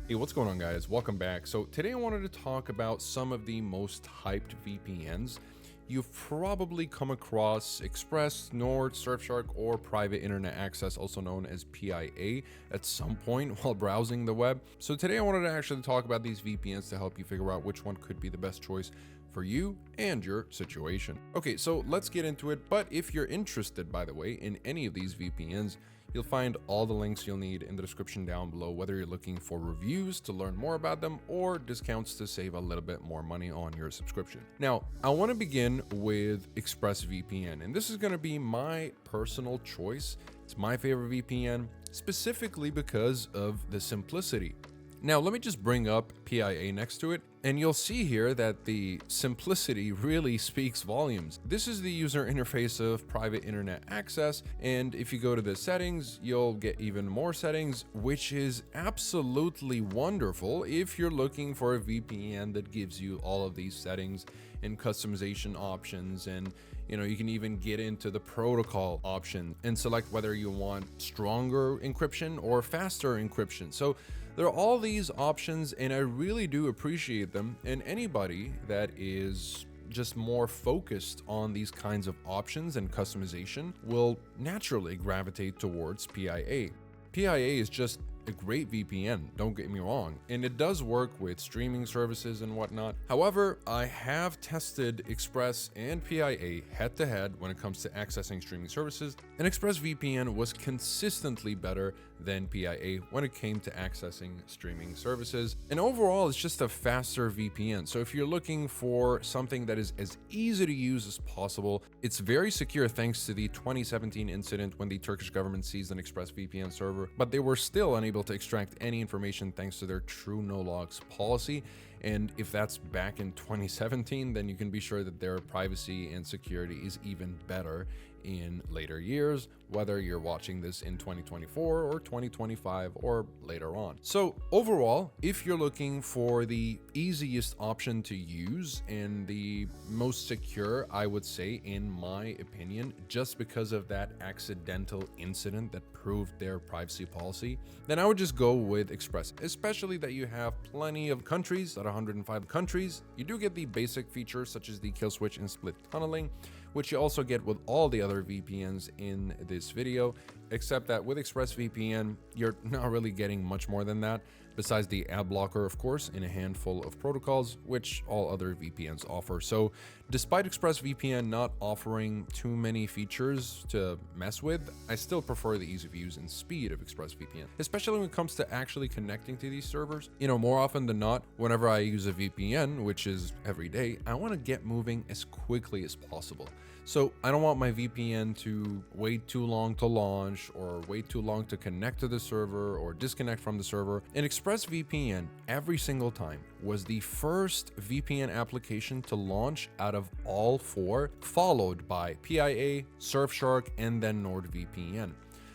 Hey, what's going on, guys? Welcome back. So today I wanted to talk about some of the most hyped VPNs. You've probably come across Express, Nord, Surfshark, or Private Internet Access, also known as PIA, at some point while browsing the web. So today I wanted to actually talk about these VPNs to help you figure out which one could be the best choice for you and your situation. Okay, so let's get into it. But if you're interested, by the way, in any of these VPNs, you'll find all the links you'll need in the description down below, whether you're looking for reviews to learn more about them or discounts to save a little bit more money on your subscription. Now, I want to begin with ExpressVPN, and this is going to be my personal choice. It's my favorite VPN, specifically because of the simplicity. Now, let me just bring up PIA next to it, and you'll see here that the simplicity really speaks volumes. This is the user interface of Private Internet Access, and if you go to the settings, you'll get even more settings, which is absolutely wonderful if you're looking for a VPN that gives you all of these settings and customization options. And you can even get into the protocol option and select whether you want stronger encryption or faster encryption. So there are all these options, and I really do appreciate them. And anybody that is just more focused on these kinds of options and customization will naturally gravitate towards PIA. PIA is just a great VPN, don't get me wrong, and it does work with streaming services and whatnot. However, I have tested Express and PIA head-to-head when it comes to accessing streaming services, and ExpressVPN was consistently better than PIA when it came to accessing streaming services. And overall, it's just a faster VPN. So if you're looking for something that is as easy to use as possible, it's very secure thanks to the 2017 incident when the Turkish government seized an ExpressVPN server, but they were still unable to extract any information thanks to their true no logs policy. And if that's back in 2017, then you can be sure that their privacy and security is even better in later years, whether you're watching this in 2024 or 2025 or later on. So overall, if you're looking for the easiest option to use and the most secure, I would say, in my opinion, just because of that accidental incident that proved their privacy policy, then I would just go with Express, especially that you have plenty of countries, at 105 countries. You do get the basic features such as the kill switch and split tunneling, which you also get with all the other VPNs in this video, except that with ExpressVPN, you're not really getting much more than that, besides the ad blocker, of course, in a handful of protocols, which all other VPNs offer. So despite ExpressVPN not offering too many features to mess with, I still prefer the ease of use and speed of ExpressVPN, especially when it comes to actually connecting to these servers. More often than not, whenever I use a VPN, which is every day, I want to get moving as quickly as possible. So I don't want my VPN to wait too long to launch or wait too long to connect to the server or disconnect from the server. And ExpressVPN, every single time, was the first VPN application to launch out of all four, followed by PIA, Surfshark, and then NordVPN.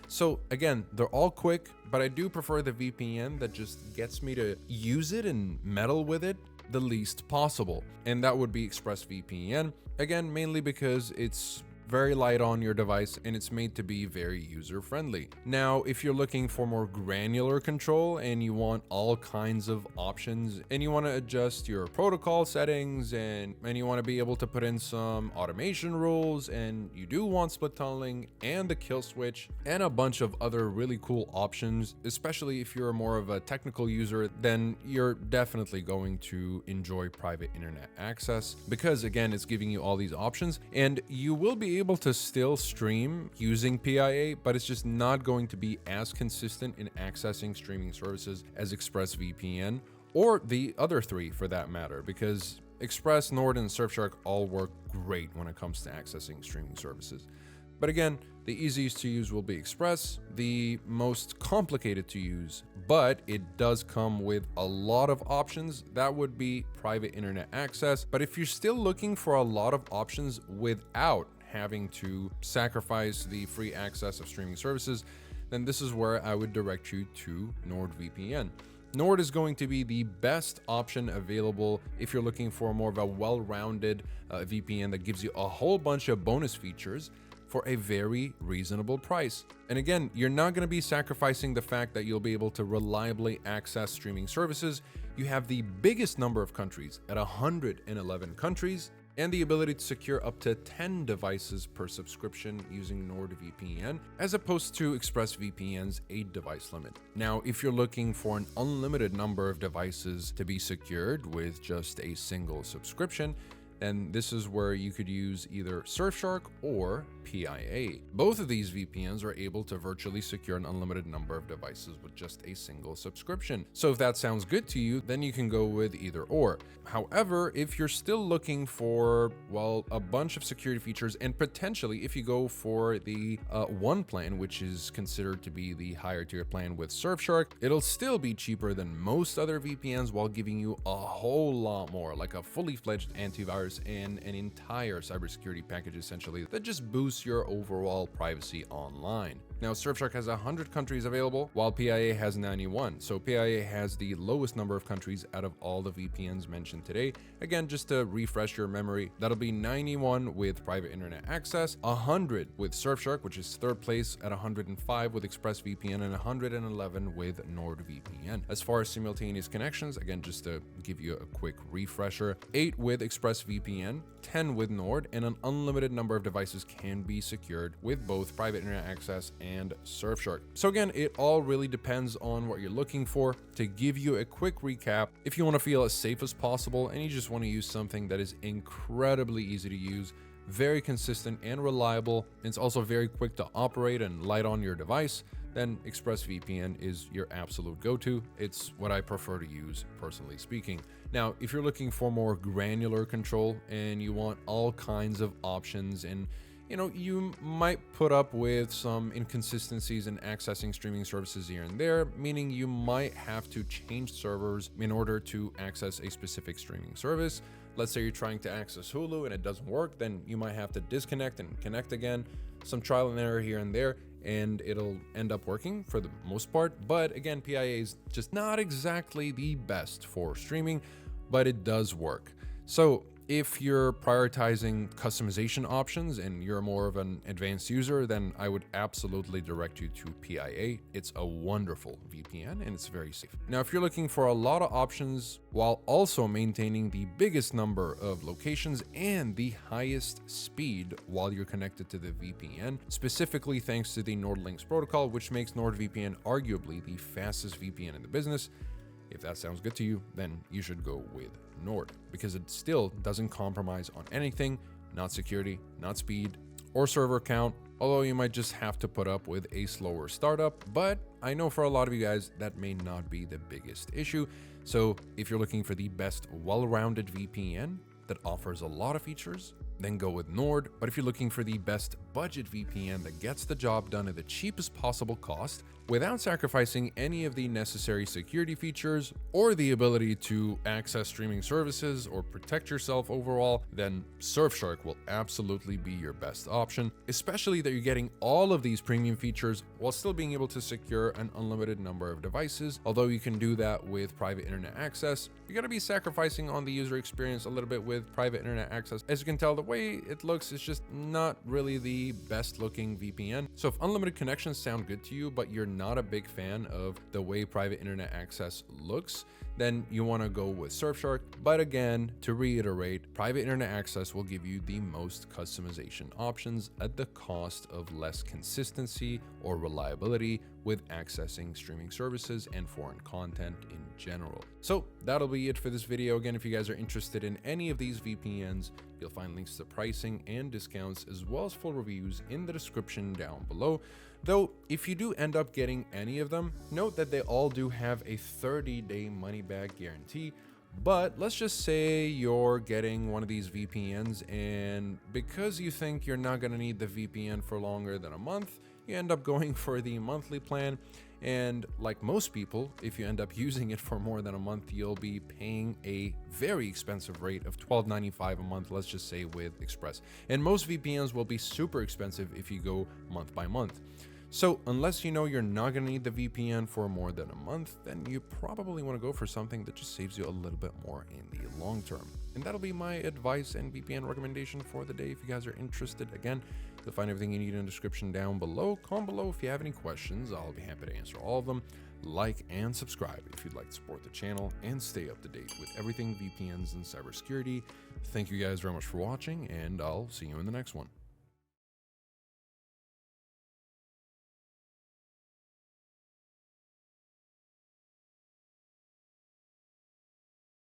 So again, they're all quick, but I do prefer the VPN that just gets me to use it and meddle with it the least possible, and that would be ExpressVPN, again, mainly because it's very light on your device and it's made to be very user friendly. Now, if you're looking for more granular control and you want all kinds of options and you want to adjust your protocol settings and you want to be able to put in some automation rules, and you do want split tunneling and the kill switch and a bunch of other really cool options, especially if you're more of a technical user, then you're definitely going to enjoy Private Internet Access, because again, it's giving you all these options, and you will be able to still stream using PIA, but it's just not going to be as consistent in accessing streaming services as ExpressVPN, or the other three for that matter, because Express, Nord, and Surfshark all work great when it comes to accessing streaming services. But again, the easiest to use will be Express, the most complicated to use, but it does come with a lot of options. That would be Private Internet Access. But if you're still looking for a lot of options without having to sacrifice the free access of streaming services, then this is where I would direct you to NordVPN. Nord is going to be the best option available if you're looking for more of a well-rounded VPN that gives you a whole bunch of bonus features. for a very reasonable price. And again, you're not going to be sacrificing the fact that you'll be able to reliably access streaming services. You have the biggest number of countries at 111 countries, and the ability to secure up to 10 devices per subscription using NordVPN, as opposed to ExpressVPN's 8 device limit. Now, if you're looking for an unlimited number of devices to be secured with just a single subscription, then this is where you could use either Surfshark or PIA. Both of these VPNs are able to virtually secure an unlimited number of devices with just a single subscription. So if that sounds good to you, then you can go with either or. However, if you're still looking for, well, a bunch of security features, and potentially if you go for the one plan, which is considered to be the higher tier plan with Surfshark, it'll still be cheaper than most other VPNs while giving you a whole lot more, like a fully fledged antivirus and an entire cybersecurity package essentially that just boosts your overall privacy online. Now, Surfshark has 100 countries available, while PIA has 91. So PIA has the lowest number of countries out of all the VPNs mentioned today. Again, just to refresh your memory, that'll be 91 with private internet access, 100 with Surfshark, which is third place at 105 with ExpressVPN, and 111 with NordVPN. As far as simultaneous connections, again, just to give you a quick refresher, 8 with ExpressVPN, 10 with Nord, and an unlimited number of devices can be secured with both private internet access and Surfshark. So again, it all really depends on what you're looking for. To give you a quick recap, if you want to feel as safe as possible and you just want to use something that is incredibly easy to use, very consistent and reliable, and it's also very quick to operate and light on your device, then ExpressVPN is your absolute go-to. It's what I prefer to use, personally speaking. Now, if you're looking for more granular control and you want all kinds of options, and you might put up with some inconsistencies in accessing streaming services here and there, meaning you might have to change servers in order to access a specific streaming service. Let's say you're trying to access Hulu and it doesn't work, then you might have to disconnect and connect again. Some trial and error here and there, and it'll end up working for the most part. But again, PIA is just not exactly the best for streaming, but it does work. So if you're prioritizing customization options and you're more of an advanced user, then I would absolutely direct you to PIA. It's a wonderful VPN and it's very safe. Now, if you're looking for a lot of options while also maintaining the biggest number of locations and the highest speed while you're connected to the VPN, specifically thanks to the NordLynx protocol, which makes NordVPN arguably the fastest VPN in the business, if that sounds good to you, then you should go with Nord, because it still doesn't compromise on anything, not security, not speed, or server count, although you might just have to put up with a slower startup. But I know for a lot of you guys that may not be the biggest issue. So if you're looking for the best well-rounded VPN that offers a lot of features, then go with Nord. But if you're looking for the best budget VPN that gets the job done at the cheapest possible cost without sacrificing any of the necessary security features or the ability to access streaming services or protect yourself overall, then Surfshark will absolutely be your best option, especially that you're getting all of these premium features while still being able to secure an unlimited number of devices. Although you can do that with private internet access, you're going to be sacrificing on the user experience a little bit with private internet access. As you can tell, the way it looks is just not really the best looking VPN. So if unlimited connections sound good to you, but you're not a big fan of the way private internet access looks, then you want to go with Surfshark. But again, to reiterate, private internet access will give you the most customization options at the cost of less consistency or reliability with accessing streaming services and foreign content in general. So that'll be it for this video. Again, if you guys are interested in any of these VPNs, you'll find links to pricing and discounts as well as full reviews in the description down below. Though, if you do end up getting any of them, note that they all do have a 30-day money-back guarantee. But let's just say you're getting one of these VPNs, and because you think you're not going to need the VPN for longer than a month, you end up going for the monthly plan. And like most people, if you end up using it for more than a month, you'll be paying a very expensive rate of $12.95 a month, let's just say with Express. And most VPNs will be super expensive if you go month by month. So unless you know you're not going to need the VPN for more than a month, then you probably want to go for something that just saves you a little bit more in the long term. And that'll be my advice and VPN recommendation for the day. If you guys are interested, again, You'll find everything you need in the description down below. Comment below if you have any questions. I'll be happy to answer all of them. Like and subscribe if you'd like to support the channel and stay up to date with everything VPNs and cybersecurity. Thank you guys very much for watching, and I'll see you in the next one.